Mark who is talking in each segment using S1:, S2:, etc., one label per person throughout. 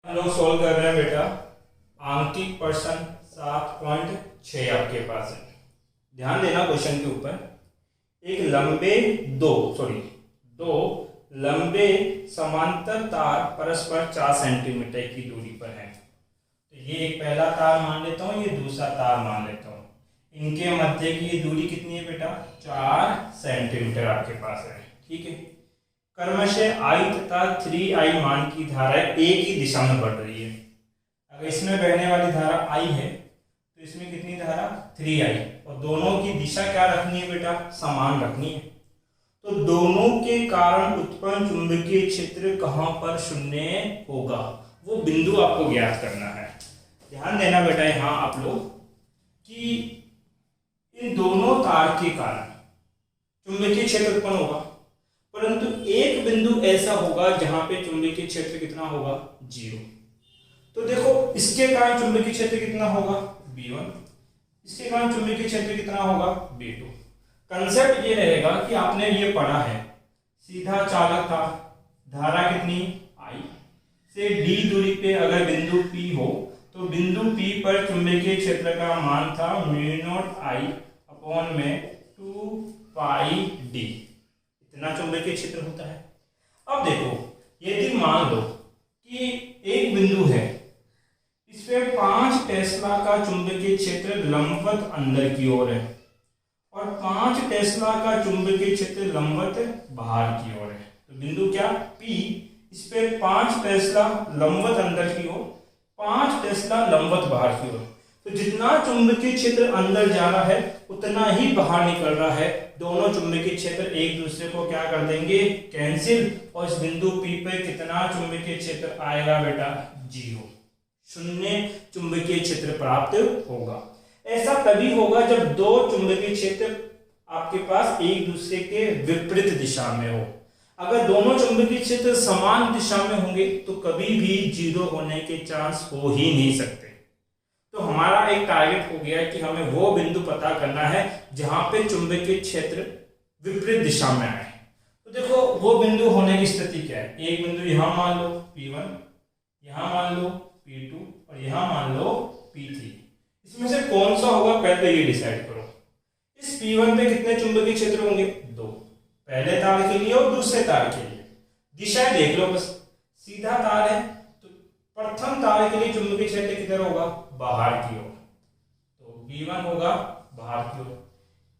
S1: हम लोग सॉल्व कर रहे हैं बेटा आंकिक प्रश्न 7.6 आपके पास है। ध्यान देना क्वेश्चन के ऊपर। एक दो लंबे समांतर तार परस्पर 4 सेंटीमीटर की दूरी पर हैं। तो ये एक पहला तार मान लेता हूँ, ये दूसरा तार मान लेता हूँ। इनके मध्य की दूरी कितनी है बेटा? 4 सेंटीमीटर आपके पास है। ठीक है। क्रमशः I तथा 3I मान की धारा एक ही दिशा में बढ़ रही है। अगर इसमें बहने वाली धारा I है तो इसमें कितनी धारा? 3I, और दोनों की दिशा क्या रखनी है बेटा? समान रखनी है। तो दोनों के कारण उत्पन्न चुंबकीय क्षेत्र कहां पर शून्य होगा, वो बिंदु आपको ज्ञात करना है। ध्यान देना बेटा यहां आप लोग कि इन दोनों तार के कारण चुंबकीय क्षेत्र उत्पन्न होगा, परंतु एक बिंदु ऐसा होगा जहां पे चुंबकीय क्षेत्र कितना होगा? 0। तो देखो इसके कारण चुंबकीय क्षेत्र कितना होगा? B1। इसके कारण चुंबकीय क्षेत्र कितना होगा? B2। कंसेप्ट ये रहेगा कि आपने ये पढ़ा है, सीधा चालक था, धारा कितनी? I से D दूरी पे अगर बिंदु P हो तो बिंदु P पर चुंबकीय क्षेत्र का मान था μ0I/2πD। इतना चुंबकीय क्षेत्र होता है। अब देखो यदि मान लो कि एक बिंदु है, इस पे 5 टेस्ला का चुंबकीय क्षेत्र लंबवत अंदर की ओर है और 5 टेस्ला का चुंबकीय क्षेत्र लंबवत बाहर की ओर है। तो बिंदु क्या? P, इस पे 5 टेस्ला लंबवत अंदर की ओर, 5 टेस्ला लंबवत बाहर की ओर। तो जितना चुंबकीय क्षेत्र अंदर जा रहा है उतना ही बाहर निकल रहा है। दोनों चुंबकीय क्षेत्र एक दूसरे को क्या कर देंगे? कैंसिल। और इस बिंदु P पे कितना चुंबकीय क्षेत्र आएगा बेटा? 0, शून्य चुंबकीय क्षेत्र प्राप्त होगा। ऐसा तभी होगा जब दो चुंबकीय क्षेत्र आपके पास एक दूसरे के विपरीत दिशा में हो। अगर दोनों चुंबकीय क्षेत्र समान दिशा में होंगे तो कभी भी 0 होने के चांस हो ही नहीं सकते। तो हमारा एक टारगेट हो गया कि हमें वो बिंदु पता करना है जहां पे चुंबकीय क्षेत्र विपरीत दिशा में आए। तो देखो वो बिंदु होने की स्थिति क्या है? एक बिंदु यहां मान लो P1, यहां मान लो P2 और यहां मान लो P3। इसमें से कौन सा होगा पहले ये डिसाइड करो। इस P1 पे कितने चुंबकीय क्षेत्र होंगे? 2, पहले तार के लिए और दूसरे तार के लिए। दिशाएं देख लो बस। सीधा तार है तो प्रथम तार के लिए चुंबकीय क्षेत्र किधर होगा? बाहर की ओर। तो B1 होगा बाहर की ओर।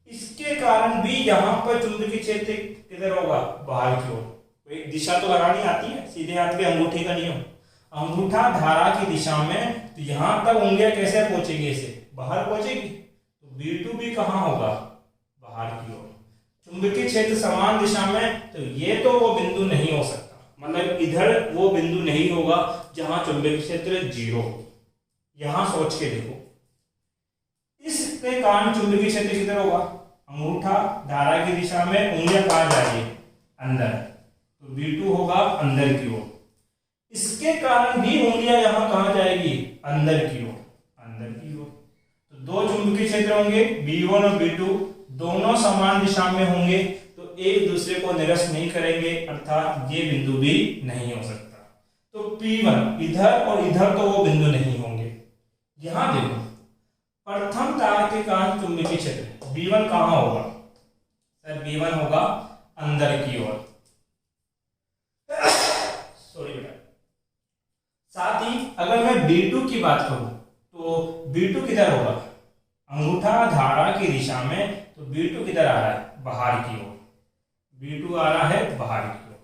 S1: इसके कारण भी यहां पर चुंबकीय क्षेत्र किधर होगा? बाहर की ओर। कोई दिशा तो लगानी आती है, सीधे हाथ के अंगूठे का नियम। अंगूठा धारा की दिशा में, तो यहां तक उंगलियां कैसे पहुंचेगी? ऐसे बाहर पहुंचेगी। तो B2 भी कहां होगा? बाहर की ओर। चुंबकीय क्षेत्र समान दिशा में, तो ये तो वो बिंदु नहीं हो सकता। मतलब इधर वो बिंदु नहीं होगा जहां चुंबकीय क्षेत्र 0 हो। यहां सोच के देखो, इसके कारण चुंबकीय क्षेत्र किधर होगा? अंगूठा धारा की दिशा में, उंगलियां कहां जा रही है? अंदर। तो B2 होगा अंदर की ओर। इसके कारण भी उंगलियां यहां कहां जाएगी? अंदर की ओर, अंदर की ओर। तो दो चुंबकीय क्षेत्र होंगे B1 और B2, दोनों समान दिशा में होंगे तो एक दूसरे को निरस्त नहीं करेंगे, अर्थात ये बिंदु भी नहीं हो सकता। तो P1 इधर और इधर तो वो बिंदु नहीं होंगे। यहां देखो प्रथम तार के कारण चुंबकीय क्षेत्र B1 कहां होगा? सर B1 होगा अंदर की ओर। सॉरी बेटा। साथ ही अगर मैं B2 की बात करूं तो B2 किधर होगा? अंगूठा धारा की दिशा में, तो B2 किधर आ रहा है? बाहर की ओर। B2 आ रहा है बाहर की ओर।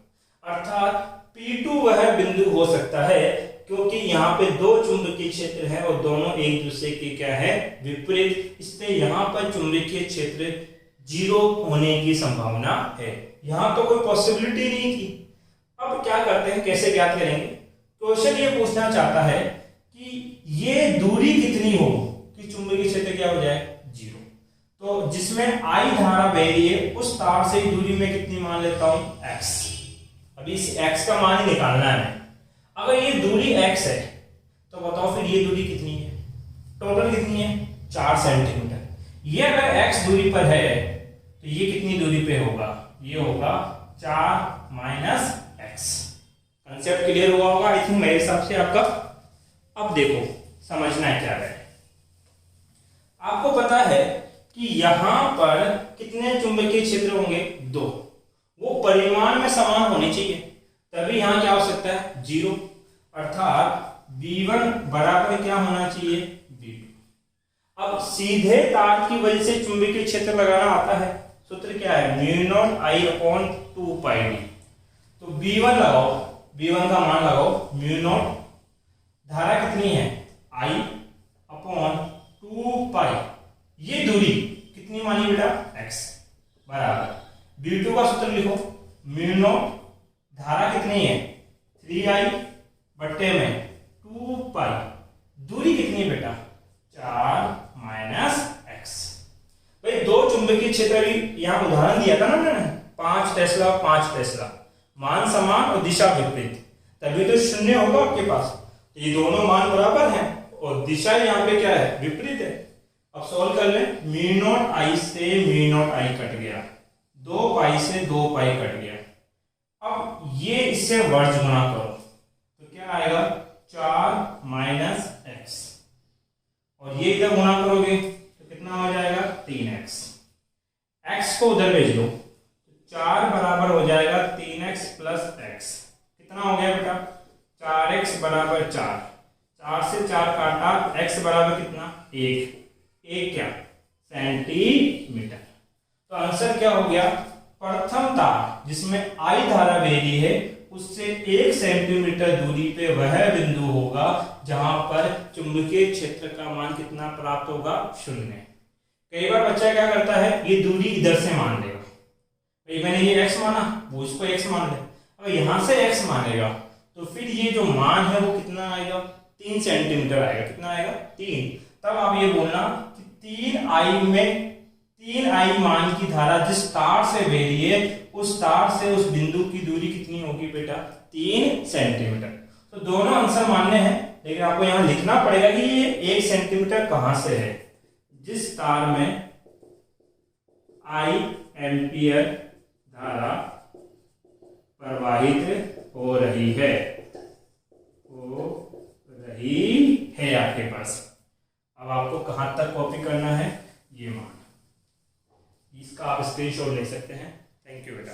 S1: अर्थात P2 वह बिंदु हो सकता है क्योंकि यहाँ पे दो चुंबकीय क्षेत्र हैं और दोनों एक दूसरे के क्या है? विपरीत। इसलिए यहाँ पर चुंबकीय क्षेत्र 0 होने की संभावना है। यहाँ तो कोई पॉसिबिलिटी नहीं थी। अब क्या करते हैं, कैसे ज्ञात करेंगे? क्वेश्चन ये पूछना चाहता है कि ये दूरी कितनी हो कि चुंबकीय क्षेत्र क्या हो जाए? 0। तो जिसमें I धारा बह रही है उस तार से दूरी में कितनी मान लेता हूं? x। अभी इस x का मान ही निकालना है। अगर ये दूरी x है तो बताओ फिर ये दूरी कितनी है? टोटल कितनी है? 4 सेंटीमीटर। ये अगर x दूरी पर है तो ये कितनी दूरी पे होगा? ये होगा 4 - x। कंसेप्ट क्लियर हुआ होगा आई थिंक मेरे हिसाब से आपका। अब देखो समझना है क्या है। आपको पता है कि यहां पर कितने चुंबकीय क्षेत्र होंगे? 2। वो परिमाण में समान होने चाहिए, तभी यहां क्या हो सकता है? 0। अर्थात V1 बराबर क्या होना चाहिए? V2। अब सीधे तार की वजह से चुंबकीय क्षेत्र लगाना आता है। सूत्र क्या है? μ0I/2πd। तो V1 लगाओ, V1 का मान लगाओ μ0, धारा कितनी है? I/2π। ये दूरी कितनी मानी बेटा? x बराबर V2 का सूत्र लिखो μ0, धारा कितनी है? 3I बट्टे में 2π। दूरी कितनी है बेटा? 4 - x। भाई 2 चुंबकीय क्षेत्र भी यहां उदाहरण दिया था ना मैंने, 5 टेस्ला और 5 टेस्ला, मान समान और दिशा विपरीत, तभी तो शून्य होगा आपके पास। तो ये दोनों मान बराबर हैं और दिशा यहाँ पे क्या है? विपरीत है। अब सॉल्व कर ले। μ0I से μ0I कट गया, 2π से 2π कट गया। अब ये इससे वर्ज गुणा करो तो क्या आएगा? 4 - x, और ये इधर गुणा करोगे तो कितना हो जाएगा? 3x। x को उधर भेज दो तो 4 बराबर हो जाएगा 3x + x। कितना हो गया बेटा? 4x बराबर 4। 4 से 4 काटा, x बराबर कितना? 1। 1 क्या? सेंटीमीटर। तो आंसर क्या हो गया? प्रथम तार जिसमें I धारा बह रही है उससे 1 सेंटीमीटर दूरी पे वह बिंदु होगा जहां पर चुंबकीय क्षेत्र का मान कितना प्राप्त होगा? 0। कई बार बच्चा क्या करता है, ये दूरी इधर से मान लेगा। भाई मैंने ये x माना, वो इसको x मान ले। अब यहां से x मानेगा तो फिर ये जो मान है वो कितना आएगा? 3 सेंटीमीटर आएगा। कितना आएगा? 3। तब आप ये बोलना कि 3I मान की धारा जिस तार से बह रही है उस तार से उस बिंदु की दूरी कितनी होगी बेटा? 3 सेंटीमीटर। तो दोनों आंसर मान्य हैं, लेकिन आपको यहां लिखना पड़ेगा कि ये 1 सेंटीमीटर कहां से है? जिस तार में I एम्पियर धारा प्रवाहित हो रही है आपके पास। अब आपको कहां तक कॉपी करना है? ये मान, इसका आप स्क्रीनशॉट ले सकते हैं। थैंक यू बेटा।